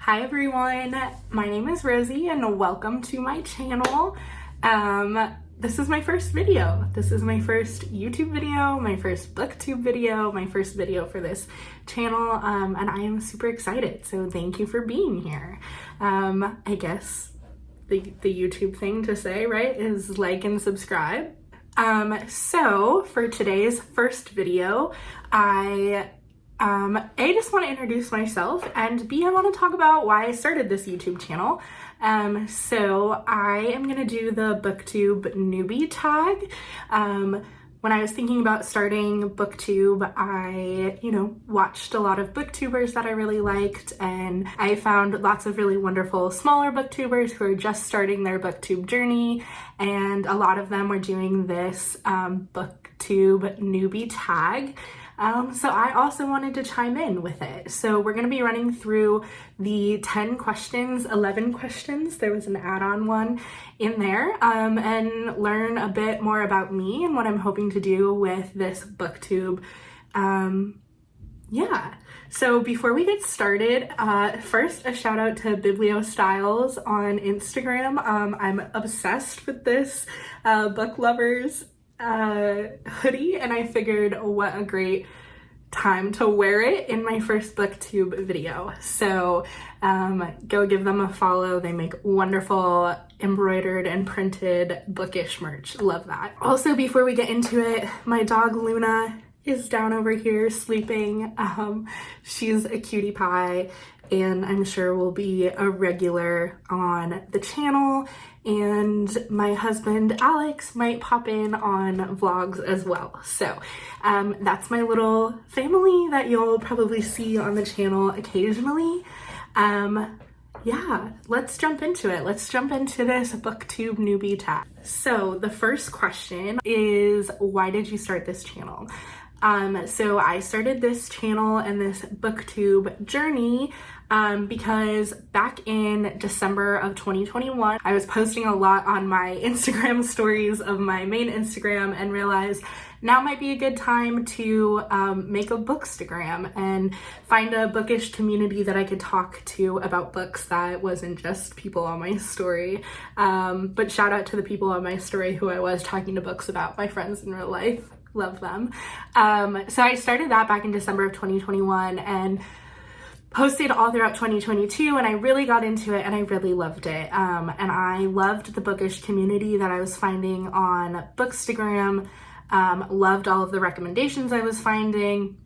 Hi everyone, my name is Rosie and welcome to my channel. This is my first video. This is my first YouTube video, my first BookTube video, my first video for this channel, and I am super excited, so thank you for being here. I guess the YouTube thing to say, right, is like and subscribe. So for today's first video, I just want to introduce myself, and B, I want to talk about why I started this YouTube channel. So I am going to do the BookTube Newbie tag. When I was thinking about starting BookTube, I, watched a lot of booktubers that I really liked, and I found lots of really wonderful smaller booktubers who are just starting their BookTube journey, and a lot of them were doing this BookTube Newbie tag. So I also wanted to chime in with it. So we're going to be running through the 10 questions, 11 questions. There was an add-on one in there, and learn a bit more about me and what I'm hoping to do with this BookTube. So before we get started, first a shout out to BiblioStyles on Instagram. I'm obsessed with this book lovers hoodie, and I figured what a great time to wear it in my first BookTube video. So go give them a follow. They make wonderful embroidered and printed bookish merch. Love that. Also, before we get into it, my dog Luna is down over here sleeping. She's a cutie pie, and I'm sure will be a regular on the channel, and my husband Alex might pop in on vlogs as well. So that's my little family that you'll probably see on the channel occasionally. Let's jump into it. Let's jump into this BookTube Newbie tag. So the first question is, why did you start this channel? So I started this channel and this BookTube journey because back in December of 2021, I was posting a lot on my Instagram stories of my main Instagram and realized now might be a good time to make a Bookstagram and find a bookish community that I could talk to about books that wasn't just people on my story. But shout out to the people on my story who I was talking to books about, my friends in real life. Love them. So I started that back in December of 2021 and posted all throughout 2022, and I really got into it and I really loved it. And I loved the bookish community that I was finding on Bookstagram, loved all of the recommendations I was finding.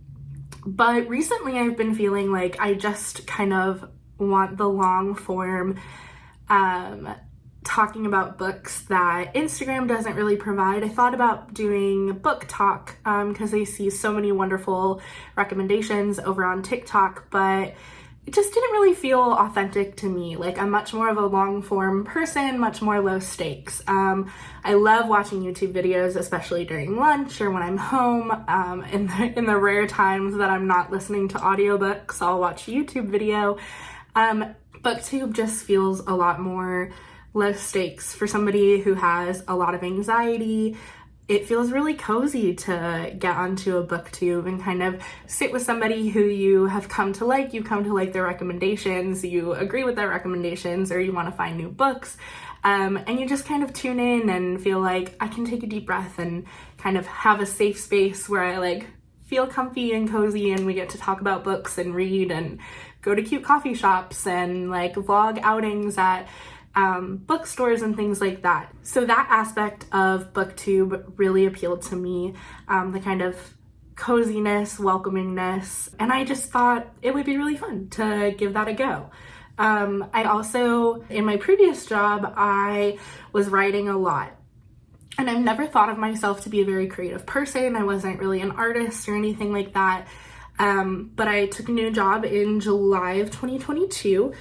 But recently I've been feeling like I just kind of want the long form talking about books that Instagram doesn't really provide. I thought about doing book talk because I see so many wonderful recommendations over on TikTok, but it just didn't really feel authentic to me. Like, I'm much more of a long form person, much more low stakes. I love watching YouTube videos, especially during lunch or when I'm home. In the rare times that I'm not listening to audiobooks, I'll watch a YouTube video. BookTube just feels a lot more low stakes for somebody who has a lot of anxiety. It feels really cozy to get onto a BookTube and kind of sit with somebody who you have come to like. You come to like their recommendations, you agree with their recommendations, or you want to find new books. And you just kind of tune in and feel like I can take a deep breath and kind of have a safe space where I feel comfy and cozy, and we get to talk about books and read and go to cute coffee shops and vlog outings at bookstores and things like that. So that aspect of BookTube really appealed to me, the kind of coziness, welcomingness, and I just thought it would be really fun to give that a go. I also, in my previous job, I was writing a lot, and I've never thought of myself to be a very creative person. I wasn't really an artist or anything like that, but I took a new job in July of 2022,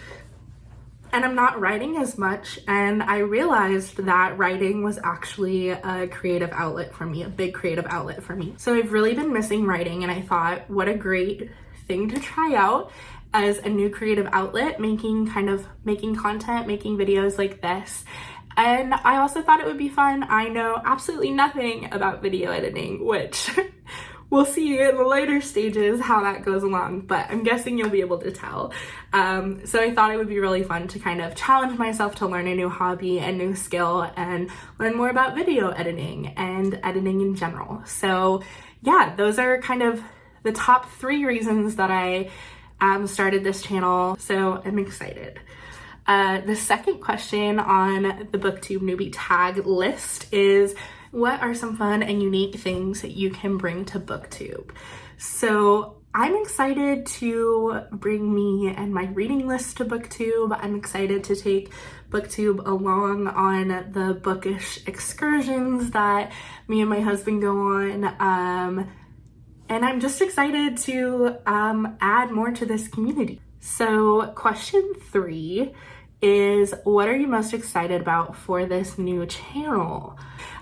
and I'm not writing as much, and I realized that writing was actually a creative outlet for me, a big creative outlet for me. So I've really been missing writing, and I thought, what a great thing to try out as a new creative outlet, making content, making videos like this. And I also thought it would be fun. I know absolutely nothing about video editing, which we'll see in the later stages how that goes along, but I'm guessing you'll be able to tell. So I thought it would be really fun to kind of challenge myself to learn a new hobby and new skill and learn more about video editing and editing in general. So yeah, those are kind of the top 3 reasons that I started this channel. So I'm excited. The second question on the BookTube Newbie tag list is, what are some fun and unique things that you can bring to BookTube? So I'm excited to bring me and my reading list to BookTube. I'm excited to take BookTube along on the bookish excursions that me and my husband go on. And I'm just excited to add more to this community. So question 3 is, what are you most excited about for this new channel?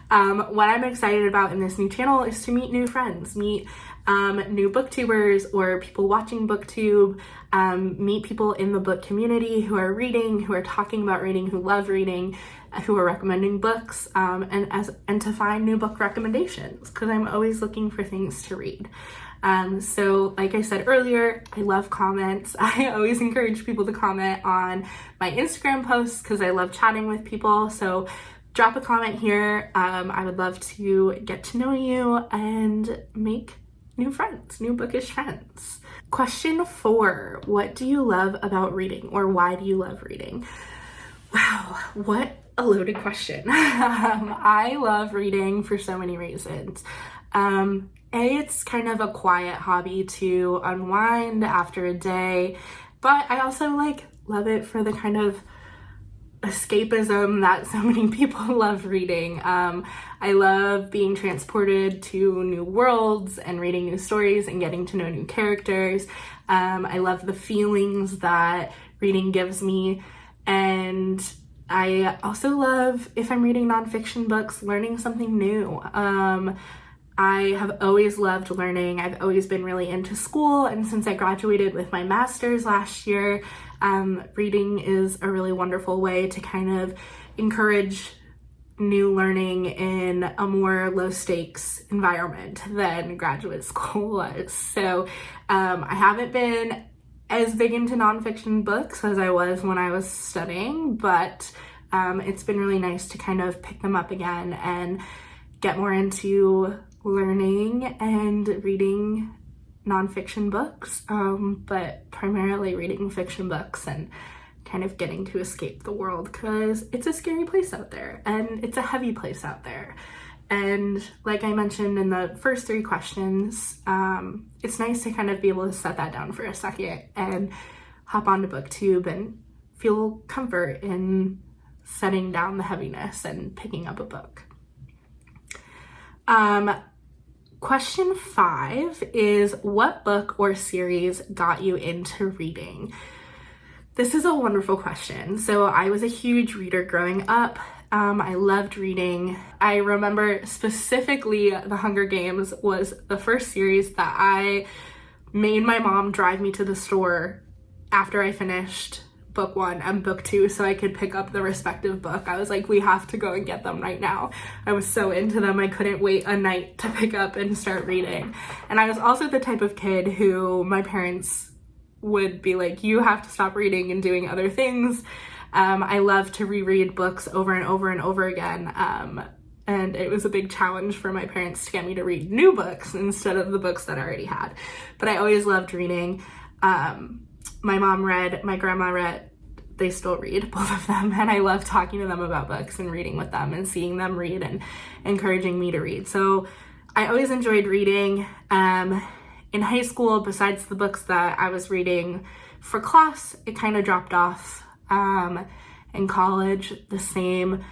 What I'm excited about in this new channel is to meet new friends, meet new booktubers or people watching BookTube, meet people in the book community who are reading, who are talking about reading, who love reading, who are recommending books, and to find new book recommendations, because I'm always looking for things to read. So like I said earlier, I love comments. I always encourage people to comment on my Instagram posts because I love chatting with people. So drop a comment here. I would love to get to know you and make new friends, new bookish friends. Question 4, what do you love about reading, or why do you love reading? Wow, what a loaded question. I love reading for so many reasons. It's kind of a quiet hobby to unwind after a day, but I also love it for the kind of escapism that so many people love reading. I love being transported to new worlds and reading new stories and getting to know new characters. I love the feelings that reading gives me, and I also love, if I'm reading nonfiction books, learning something new. I have always loved learning. I've always been really into school, and since I graduated with my master's last year, reading is a really wonderful way to kind of encourage new learning in a more low stakes environment than graduate school was. So I haven't been as big into nonfiction books as I was when I was studying, but it's been really nice to kind of pick them up again and get more into learning and reading nonfiction books, but primarily reading fiction books and kind of getting to escape the world, because it's a scary place out there and it's a heavy place out there. And like I mentioned in the first 3 questions, it's nice to kind of be able to set that down for a second and hop onto BookTube and feel comfort in setting down the heaviness and picking up a book. Question 5 is, what book or series got you into reading? This is a wonderful question. So I was a huge reader growing up. I loved reading. I remember specifically The Hunger Games was the first series that I made my mom drive me to the store after I finished book 1 and book 2 so I could pick up the respective book. I was like, we have to go and get them right now. I was so into them, I couldn't wait a night to pick up and start reading. And I was also the type of kid who my parents would be like, you have to stop reading and doing other things. I love to reread books over and over and over again. And it was a big challenge for my parents to get me to read new books instead of the books that I already had. But I always loved reading. My mom read, my grandma read, they still read, both of them, and I love talking to them about books and reading with them and seeing them read and encouraging me to read. So I always enjoyed reading. In high school, besides the books that I was reading for class, it kind of dropped off. In college, the same.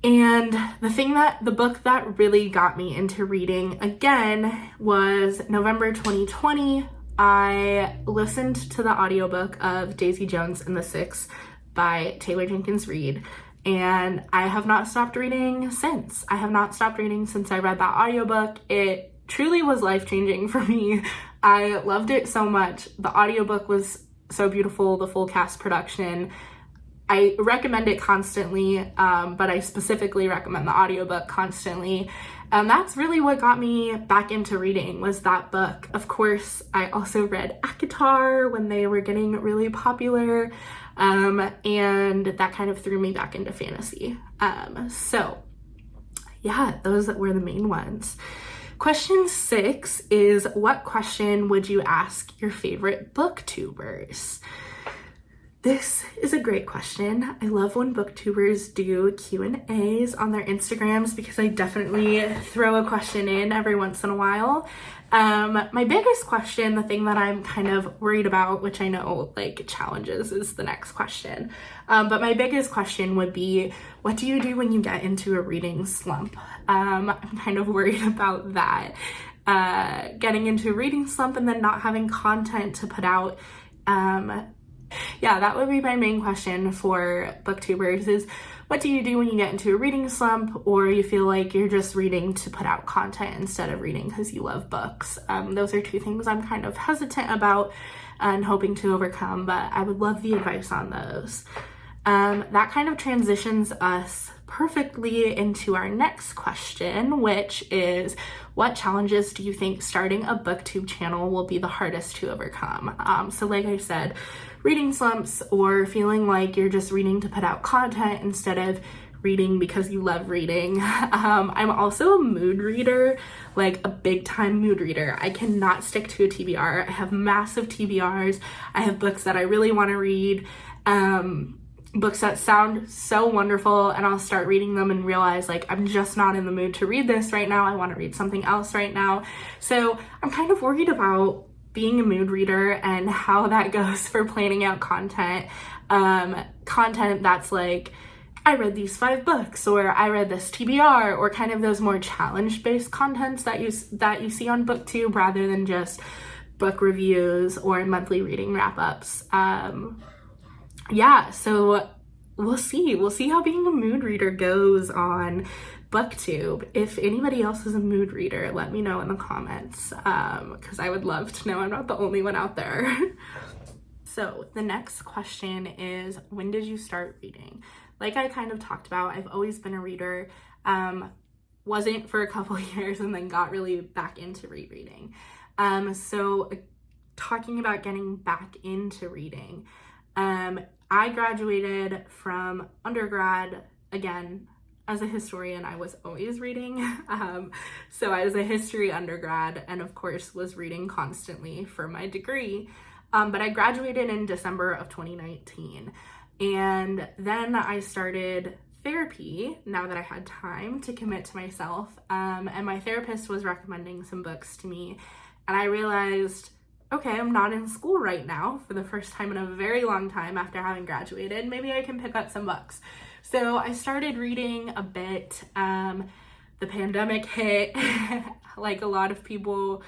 And the book that really got me into reading again was November 2020. I listened to the audiobook of Daisy Jones and the Six by Taylor Jenkins Reid, and I have not stopped reading since. I have not stopped reading since I read that audiobook. It truly was life-changing for me. I loved it so much. The audiobook was so beautiful, the full cast production. I recommend it constantly, but I specifically recommend the audiobook constantly. And that's really what got me back into reading, was that book. Of course, I also read ACOTAR when they were getting really popular, and that kind of threw me back into fantasy. So yeah, those were the main ones. Question 6 is, what question would you ask your favorite booktubers? This is a great question. I love when booktubers do Q&As on their Instagrams because I definitely throw a question in every once in a while. My biggest question, the thing that I'm kind of worried about, which I know like challenges is the next question, but my biggest question would be, what do you do when you get into a reading slump? I'm kind of worried about that. Getting into a reading slump and then not having content to put out. Yeah, that would be my main question for booktubers, is what do you do when you get into a reading slump, or you feel like you're just reading to put out content instead of reading because you love books? Those are two things I'm kind of hesitant about and hoping to overcome, but I would love the advice on those. That kind of transitions us perfectly into our next question, which is, what challenges do you think starting a BookTube channel will be the hardest to overcome? So like I said, reading slumps, or feeling like you're just reading to put out content instead of reading because you love reading. I'm also a mood reader, like a big time mood reader. I cannot stick to a TBR. I have massive TBRs. I have books that I really want to read, books that sound so wonderful, and I'll start reading them and realize like I'm just not in the mood to read this right now. I want to read something else right now. So I'm kind of worried about being a mood reader and how that goes for planning out content. Content that's like, I read these 5 books, or I read this TBR, or kind of those more challenge-based contents that you see on BookTube, rather than just book reviews or monthly reading wrap-ups. Yeah, so we'll see how being a mood reader goes on BookTube. If anybody else is a mood reader, let me know in the comments, because I would love to know I'm not the only one out there. So the next question is, when did you start reading? Like I kind of talked about, I've always been a reader. Wasn't for a couple years, and then got really back into rereading. So talking about getting back into reading, I graduated from undergrad. Again, as a historian, I was always reading. So I was a history undergrad, and of course was reading constantly for my degree. But I graduated in December of 2019. And then I started therapy now that I had time to commit to myself. And my therapist was recommending some books to me. And I realized, okay, I'm not in school right now for the first time in a very long time after having graduated. Maybe I can pick up some books. So I started reading a bit. The pandemic hit, like a lot of people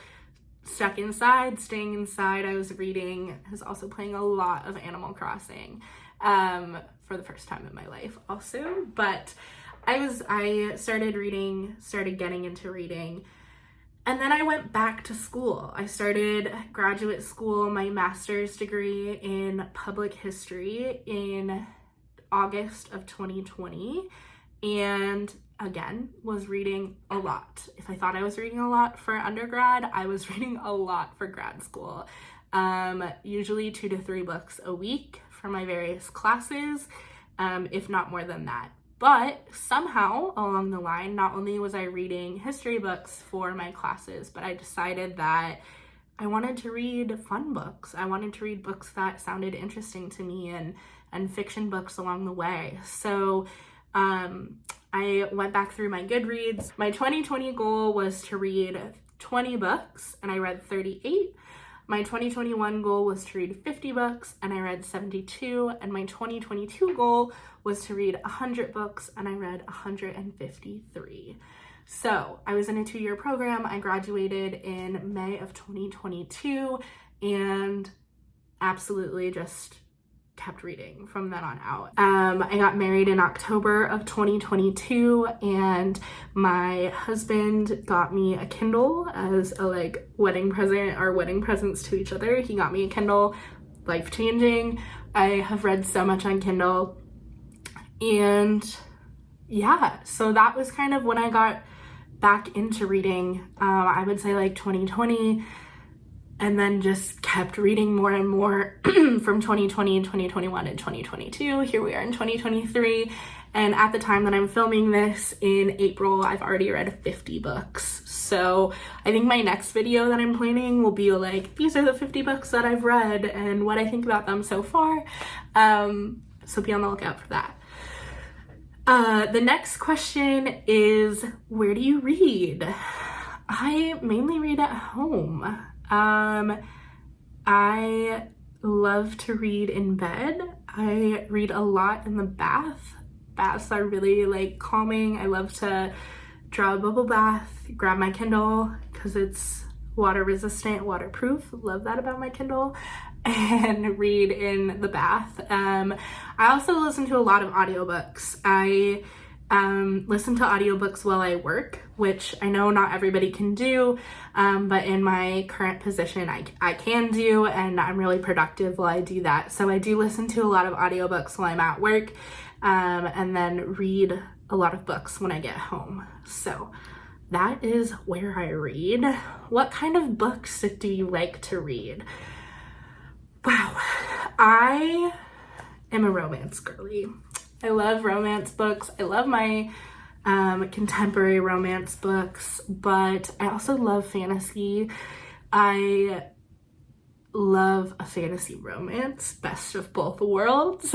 stuck inside, staying inside. I was reading. I was also playing a lot of Animal Crossing for the first time in my life also. But I started reading, started getting into reading. And then I went back to school. I started graduate school, my master's degree in public history in August of 2020. And again, was reading a lot. If I thought I was reading a lot for undergrad, I was reading a lot for grad school. Usually 2 to 3 books a week for my various classes, if not more than that. But somehow along the line, not only was I reading history books for my classes, but I decided that I wanted to read fun books. I wanted to read books that sounded interesting to me, and fiction books along the way. So I went back through my Goodreads. My 2020 goal was to read 20 books, and I read 38. My 2021 goal was to read 50 books, and I read 72. And my 2022 goal was to read 100 books, and I read 153. So I was in a 2-year program. I graduated in May of 2022, and absolutely just kept reading from then on out. I got married in October of 2022, and my husband got me a Kindle as a wedding present, or wedding presents to each other. He got me a Kindle, life-changing. I have read so much on Kindle. And yeah, so that was kind of when I got back into reading. I would say like 2020, and then just kept reading more and more from 2020 and 2021 and 2022. Here we are in 2023. And at the time that I'm filming this in April, I've already read 50 books. So I think my next video that I'm planning will be like, these are the 50 books that I've read and what I think about them so far. So be on the lookout for that. The next question is, where do you read? I mainly read at home. I love to read in bed. I read a lot in the bath. Baths are really like calming. I love to draw a bubble bath, grab my Kindle because it's water resistant, waterproof. Love that about my Kindle. And read in the bath. I also listen to a lot of audiobooks. I listen to audiobooks while I work, which I know not everybody can do, but in my current position I can do, and I'm really productive while I do that. So I do listen to a lot of audiobooks while I'm at work, and then read a lot of books when I get home. So that is where I read. What kind of books do you like to read? Wow, I am a romance girly. I love romance books. I love my contemporary romance books, but I also love fantasy. I love a fantasy romance, best of both worlds.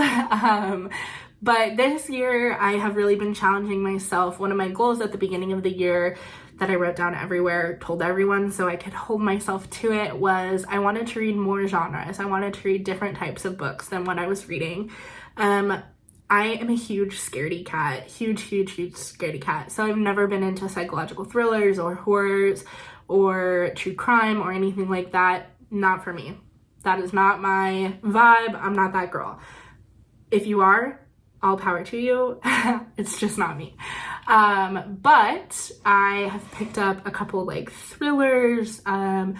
But this year I have really been challenging myself. One of my goals at the beginning of the year that I wrote down everywhere, told everyone so I could hold myself to it, was I wanted to read more genres. I wanted to read different types of books than what I was reading. I am a huge scaredy cat, huge scaredy cat. So I've never been into psychological thrillers or horrors or true crime or anything like that. Not for me. That is not my vibe. I'm not that girl. If you are, all power to you. It's just not me. But I have picked up a couple like thrillers. I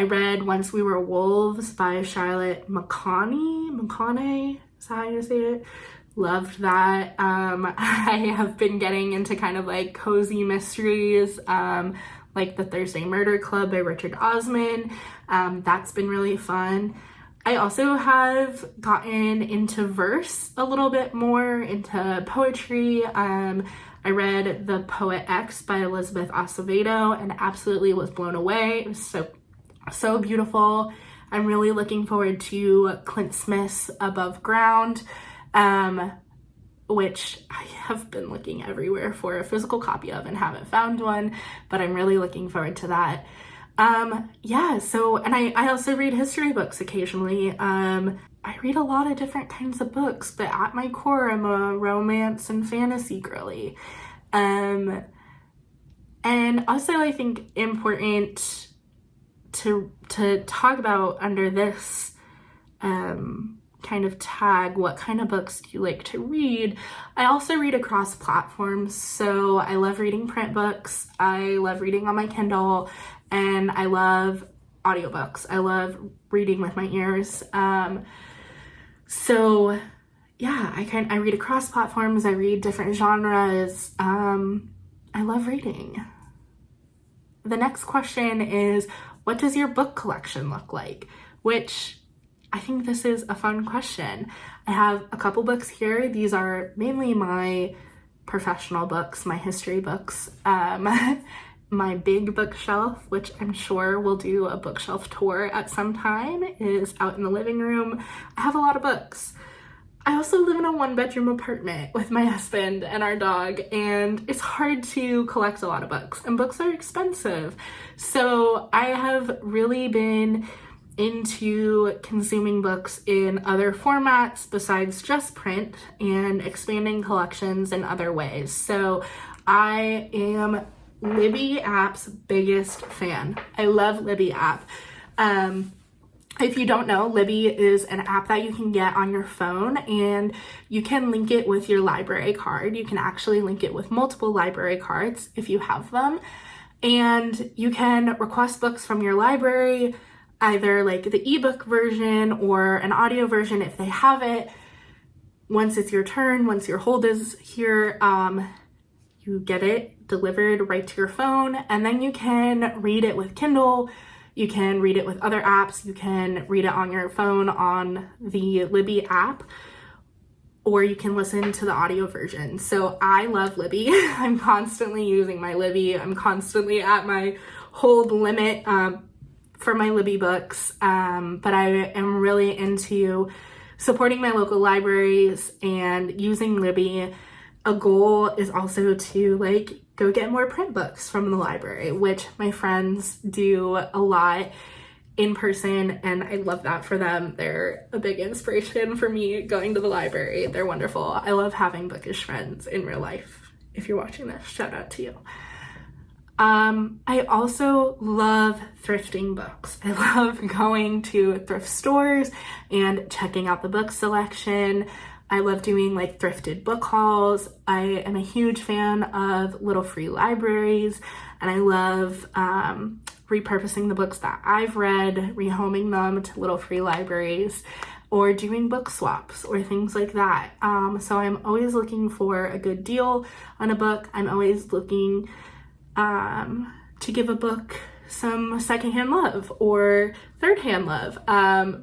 read Once We Were Wolves by Charlotte McConaughey. Is that how you say it? Loved that. I have been getting into kind of like cozy mysteries, like The Thursday Murder Club by Richard Osman. That's been really fun. I also have gotten into verse a little bit more, into poetry. I read The Poet X by Elizabeth Acevedo and absolutely was blown away. It was so beautiful. I'm really looking forward to Clint Smith's Above Ground, which I have been looking everywhere for a physical copy of and haven't found one, but I'm really looking forward to that. Yeah, so, and I also read history books occasionally. I read a lot of different kinds of books, but at my core, I'm a romance and fantasy girly. And also I think important to talk about under this, kind of tag, what kind of books do you like to read? I also read across platforms, so I love reading print books, I love reading on my Kindle, and I love audiobooks. I love reading with my ears. So yeah, I read across platforms, I read different genres. I love reading. The next question is, what does your book collection look like? Which I think this is a fun question. I have a couple books here. These are mainly my professional books, my history books. My big bookshelf, which I'm sure we'll do a bookshelf tour at some time, is out in the living room. I have a lot of books. I also live in a 1-bedroom apartment with my husband and our dog, and it's hard to collect a lot of books, and books are expensive. So I have really been into consuming books in other formats besides just print and expanding collections in other ways. So I am Libby app's biggest fan. I love Libby app. If you don't know, Libby is an app that you can get on your phone, and you can link it with your library card. You can actually link it with multiple library cards if you have them, and you can request books from your library, either like the ebook version or an audio version if they have it. once it's your turn, once your hold is here, you get it delivered right to your phone, and then you can read it with Kindle, you can read it with other apps, you can read it on your phone on the Libby app, or you can listen to the audio version. So I love Libby. I'm constantly using my Libby. I'm constantly at my hold limit for my Libby books, but I am really into supporting my local libraries and using Libby. A goal is also to like go get more print books from the library, which my friends do a lot in person, and I love that for them. They're a big inspiration for me going to the library. They're wonderful. I love having bookish friends in real life. If you're watching this, shout out to you. I also love thrifting books. I love going to thrift stores and checking out the book selection. I love doing like thrifted book hauls. I am a huge fan of little free libraries, and I love repurposing the books that I've read, rehoming them to little free libraries, or doing book swaps or things like that. So I'm always looking for a good deal on a book. I'm always looking to give a book some secondhand love or thirdhand love.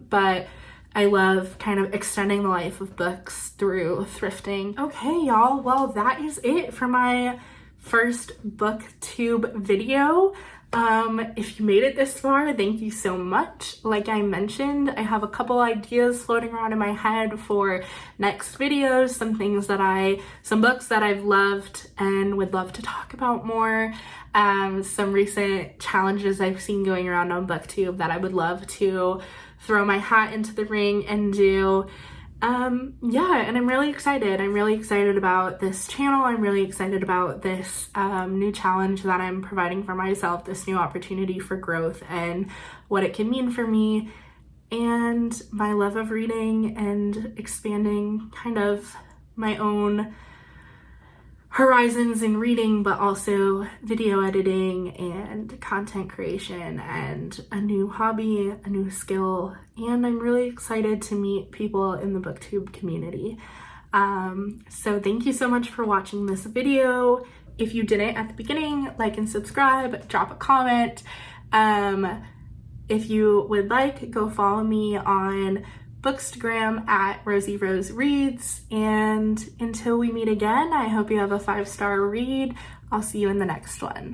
But I love kind of extending the life of books through thrifting. Okay, y'all, well, that is it for my first BookTube video. If you made it this far, thank you so much. Like I mentioned, I have a couple ideas floating around in my head for next videos, some books that I've loved and would love to talk about more, some recent challenges I've seen going around on BookTube that I would love to throw my hat into the ring and do. Yeah, and I'm really excited. I'm really excited about this channel. I'm really excited about this new challenge that I'm providing for myself, this new opportunity for growth and what it can mean for me, and my love of reading and expanding kind of my own horizons in reading, but also video editing and content creation and a new hobby, a new skill, and I'm really excited to meet people in the BookTube community. So thank you so much for watching this video. If you didn't at the beginning, like and subscribe, drop a comment. If you would like, go follow me on Bookstagram at Rosierosereads, and until we meet again, I hope you have a 5-star read. I'll see you in the next one.